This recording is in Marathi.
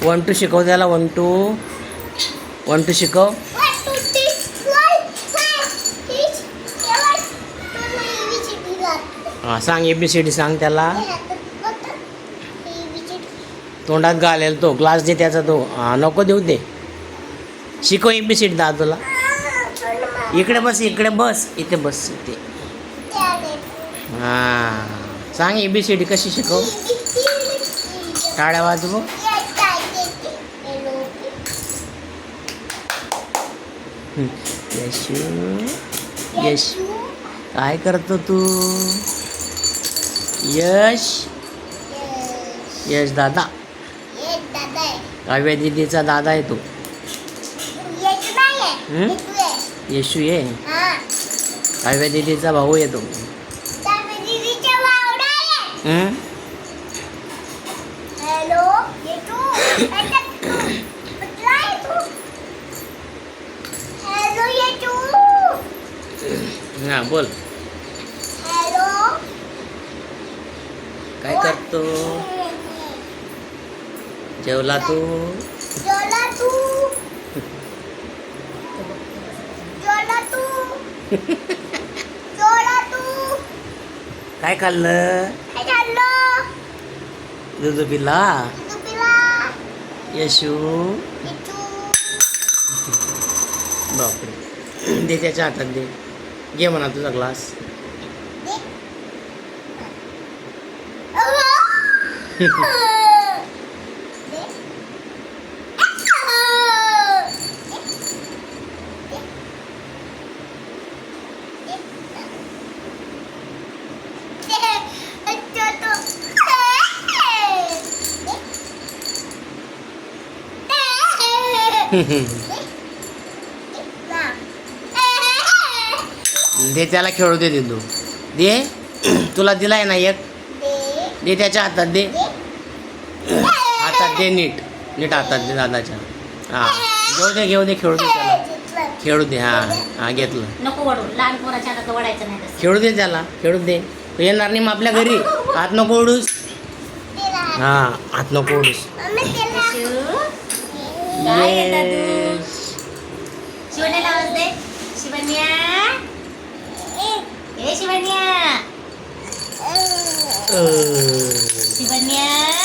1 2 शिकव त्याला. 1 2 1 2 शिकव. हां सांग ABCD सांग त्याला. तोंडात घालेल तो. ग्लास दे त्याचा तो. हां नको देऊ दे. शिकव ABCD दादूला. इकडे बस इकडे बस. इथे बस इथे. हां सांग ABCD कशी शिकव. टाळ्या वाजव. यशू यश काय करतो तू. यश यश दादा. काव्या दीदीचा दादा आहे तो. येशू ये. काव्या दीदीचा भाऊ येतो. हां बोल. काय करतो. जेवला तू. काय खाल्लं. दूध पिला. यशू बापरे. दे त्याच्या हातात दे. घे म्हणा तुझा ग्लास. दे त्याला खेळू दे. दे तू दे. तुला दिलाय ना एक. दे त्याच्या हातात दे. हातात दे. नीट नीट हातात दे दादाच्या. हां घेऊ दे खेळू दे त्याला. खेळू दे. हां घेतलं. नको वडू. लहान पोराच्या हातात वडायचं नाही. खेळू दे त्याला. खेळू दे. तू येणार नाही मग आपल्या घरी. हात नको ओढूस. हां हात नको ओढूस. शिवण्याला आवाज दे. शिवण्या ए शिवण्या. शिवण्या